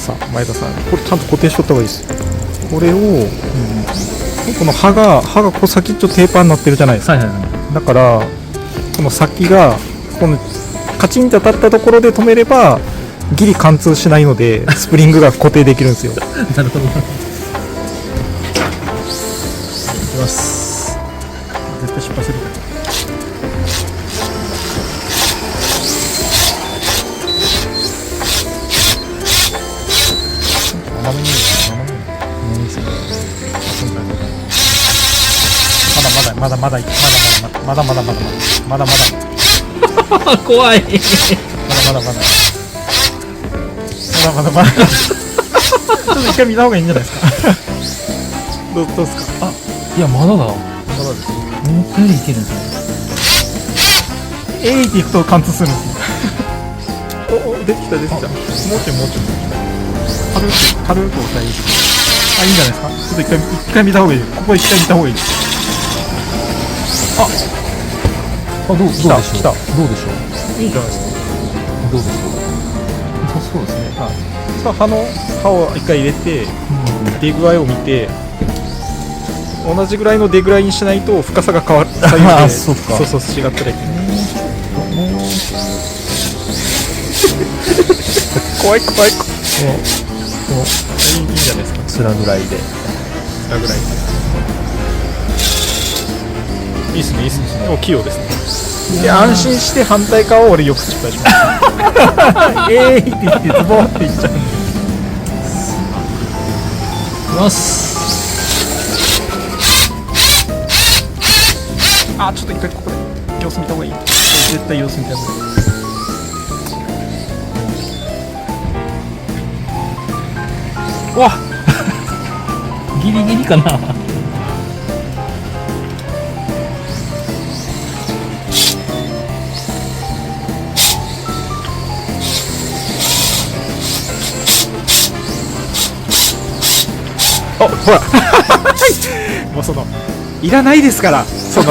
さあ前田さん、これちゃんと固定しとった方がいいです。これを、この刃がこう先っちょテーパーになってるじゃないですか。だからこの先がこのカチンと当たったところで止めればギリ貫通しないのでスプリングが固定できるんですよ。なるほど。いきます。絶対失敗するから。まだ怖い。ちょっと一回見た方がいいんじゃないですか。どうですか。いや、まだだ。まだです。思ったよりいけるんですね。っていくと貫通するんですよ。出てきた。もうちょい。軽く押さえる。いいんじゃないですか。ちょっと一回見た方がいい。ここ一回見た方がいい。どうでしょう。来た。どうでしょう。いいんじゃないですか。どうでしょう。そうですね。さあ刃を一回入れて、出具合を見て、同じぐらいの出ぐらいにしないと深さが変わる。左右でそう違ったらいけない。怖い。いいんじゃないですか。スラぐらいで。いいっすね。でも器用ですね。で、安心して反対側を俺よく失敗します。って言ってズボンっていっちゃうんで。いきます。ちょっと一回ここで様子見た方がいい。絶対様子見た方がいい。わっギリギリかな。ほらもういらないですから、そ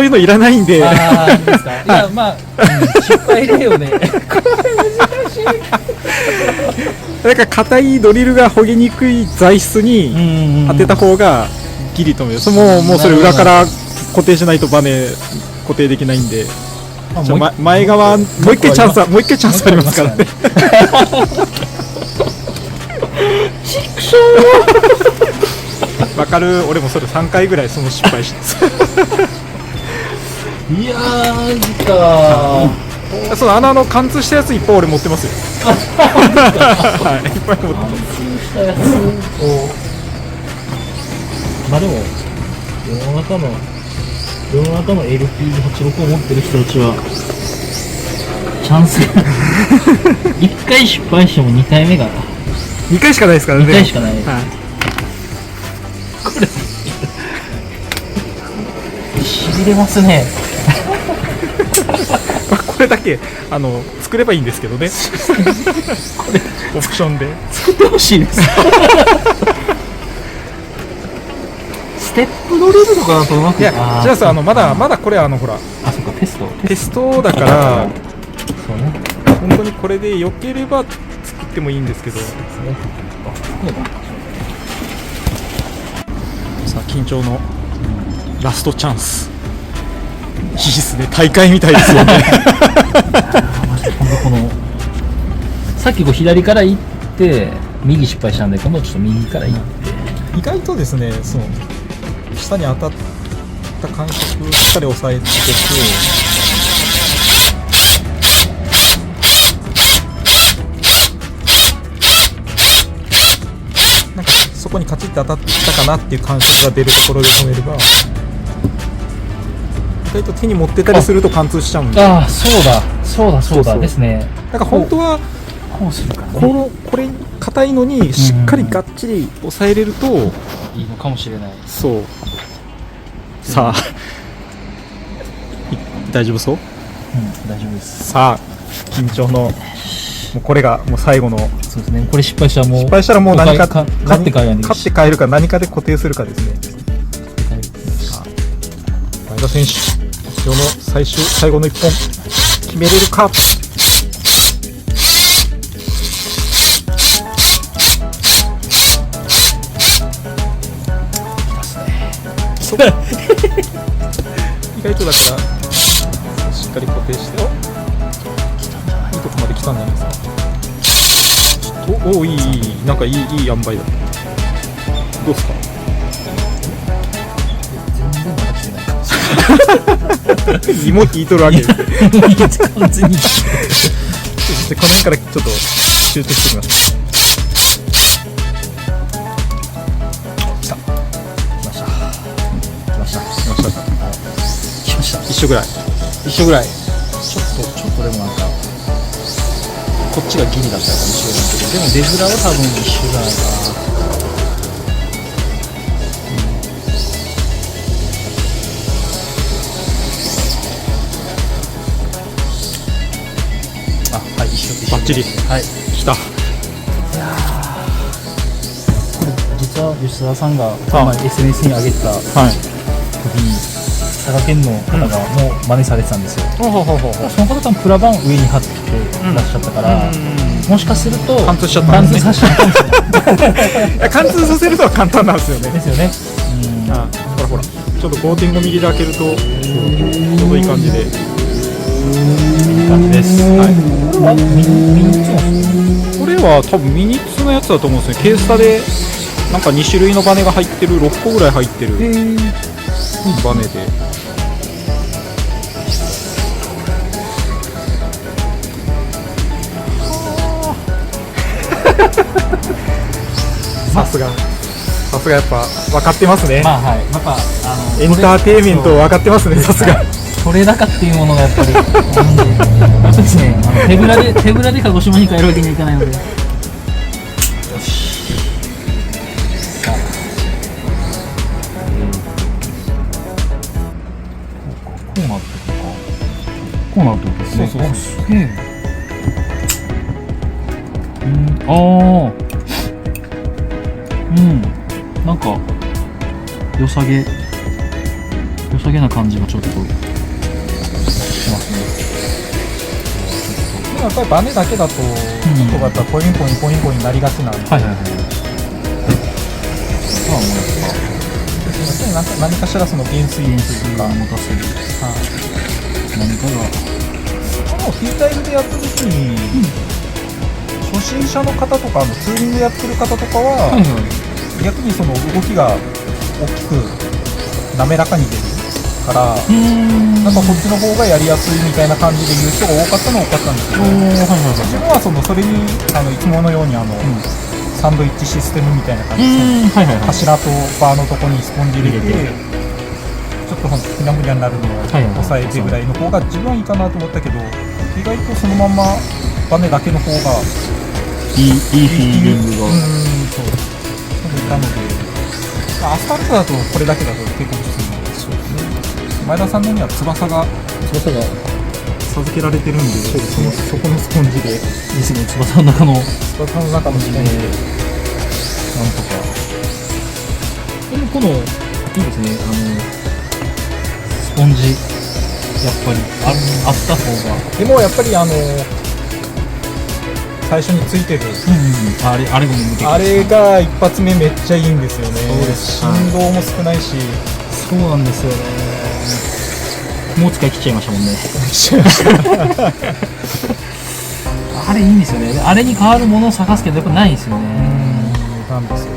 ういうのいらないんで。いいですか。いや、まあ、失敗だよね。なんか硬いドリルがほげにくい材質に当てた方がギリ止める。もうそれ裏から固定しないとバネ固定できないんで。前側もう一回チャンスありますからね。わかる。俺もそれ3回ぐらい失敗して。いやー、マジか。その穴の貫通したやついっぱい俺持ってますよ。はい、いっぱい持ってます。したやつを、まあでも世の中の LP86 を持ってる人たちはチャンスが1回失敗しても2回目が2回しかないですからね。2回しかない、はい、これしびれますね。これだけ作ればいいんですけどね。これオプションで作ってほしいです。ステップドリルとかだとうまく。いや、じゃあさ、まだこれほら、そっか、テストだから、そうね、本当にこれで良ければ作ってもいいんですけど。そうですね。緊張のラストチャンス。いいですね、大会みたいですよね。マジで今度このさっきこう左から行って右失敗したんで、今度ちょっと右から行って、意外とですね、そう下に当たった感触をしっかり抑えつけて、なんかそこにカチッと当たったかなっていう感触が出るところで止めれば、意外と手に持ってたりすると貫通しちゃうんで、ああそうだそうそうそうですね。なんか本当はこうするからね、これ硬いのにしっかりがっちり押さえれると、いいのかもしれない。そうさあ大丈夫そう？大丈夫です。さあ緊張のもうこれがもう最後の、そうですね、これ失敗したらもう失敗したらもう何か勝って帰らない勝って帰るか何かで固定するかですね。前田選手今日の最後の一本決めれるか。そう意外とだからしっかり固定して、いいとこまで来たんじゃないですか。おいいなんかいい塩梅だ。どうですか？全然まだ来てないかもしれない。芋引いとるわけです。完全にでこの辺からちょっと集中してみましょう。来た来ました一緒ぐらいちょっとでもなんかこっちがギリだったかもしれないけど、でも出面は多分一緒じゃないかな。あ、はい、一緒バッチリはい。来た。これ実は吉沢さんが前 SNS に上げてた時はい。に佐賀県の方がもう真似されてたんですよ。ほうほうほうほう。その方多分プラバン上に貼ってらっしゃったから、もしかすると貫通しちゃったんですね貫通させちゃったかもしれない貫通させるのは簡単なんですよね。ですよね。あほらちょっと 5.5 ミリで開けるとちょうどいい感じで。いい感じです。はい。ミニッツのこれは多分ミニッツのやつだと思うんですね。ケースタでなんか2種類のバネが入ってる、6個ぐらい入ってるバネで。さすがやっぱ分かってますね。まあはい、やっぱエンターテインメント分かってますね、さすが。取れ高っていうものがやっぱりやっぱですね、手ぶらで鹿児島に帰るわけにはいかないので。よし。さあ。こうなってるか。こうなってるんですね。そうそうそう。すげえ。ああ。なんか良さげな感じがちょっとしますね。やっぱりバネだけだと、ちょっとやっぱポインポインになりがちなんで、はいはいはい。まあもうやっぱ何かしらその減衰というか、持たせる何かがこのフィータイルでやった時に、初心者の方とかツーリングやってる方とかは、逆にその動きが大きく滑らかに出るから、なんかこっちの方がやりやすいみたいな感じで言う人が多かったのは多かったんですけど、自分はそれにいつものようにサンドイッチシステムみたいな感じで、柱とバーのとこにスポンジ入れて、ちょっとふにゃふにゃになるのを抑えてぐらいの方が自分はいいかなと思ったけど、意外とそのまんまバネだけの方がいいフィーリングがなので、アスファルトだとこれだけだと結構きついので、そうですね、前田さんのには翼が授けられてるんで、そこのスポンジでですね、翼の中のスポンジでなんとか。でもこのいいですね、スポンジやっぱりあった方が。でもやっぱり最初についてるあれも見てあれが一発目めっちゃいいんですよね。そうです振動も少ないし、そうなんですよね。もう使い切っちゃいましたもんね。あれいいんですよね。あれに代わるものを探すけどやっぱないんですよね。なんですよ。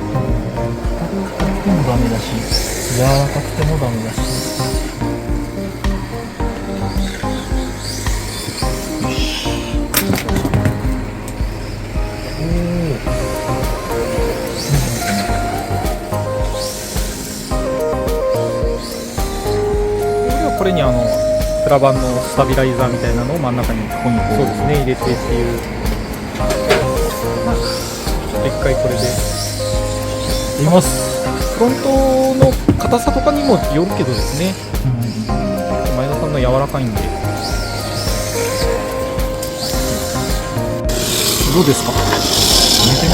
硬くてもダメだし、柔らかくてもダメだし。これにプラ板のスタビライザーみたいなのを真ん中にここにそうですね入れてっていう。一回これでいきます。フロントの硬さとかにもよるけどですね、前田さんの柔らかいんで。どうですか。めち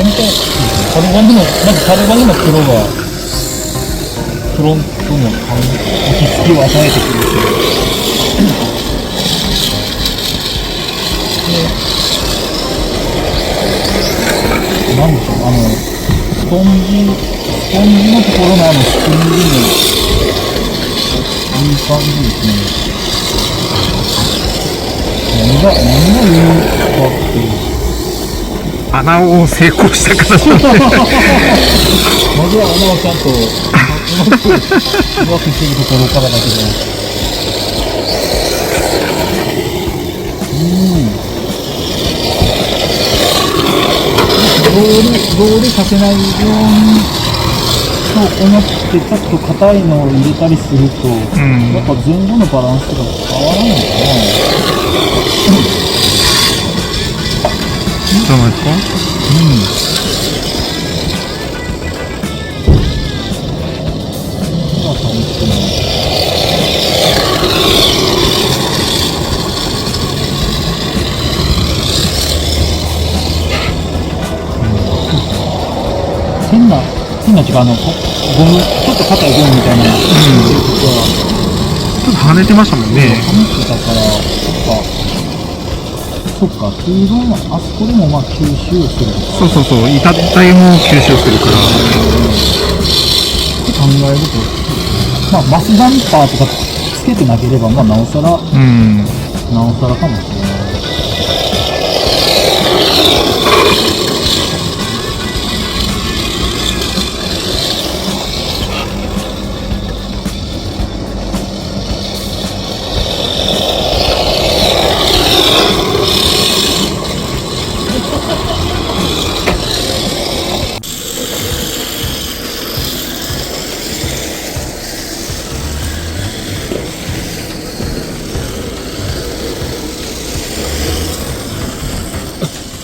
ゃめちゃカルバンでもまずカルバンでも黒がフロントの落ち着きを与えてくるし、なんでしょう、スポンジのところのスプリングもいい感じですね。何がいいかっていう穴を成功したからまずは穴をちゃんとうまくしてるところからだけど、ロールさせないようにと思ってちょっと硬いのを入れたりすると、やっぱ前後のバランスが変わらないのかな。そうなんですか。変な時間ゴム、ちょっと硬いゴムみたいなのちょっと跳ねてましたもんね。跳ねてたから、そっか、空洞もあそこでも吸収する。そう板体も吸収するから。って考えると、マスダンパーとかつけてなければ、なおさらかもしれない。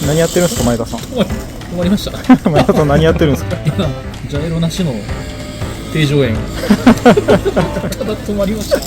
何やってるんですか前田さん。止まりました。前田さん何やってるんですか。今ジャイロなしの定常円ただ止まりました。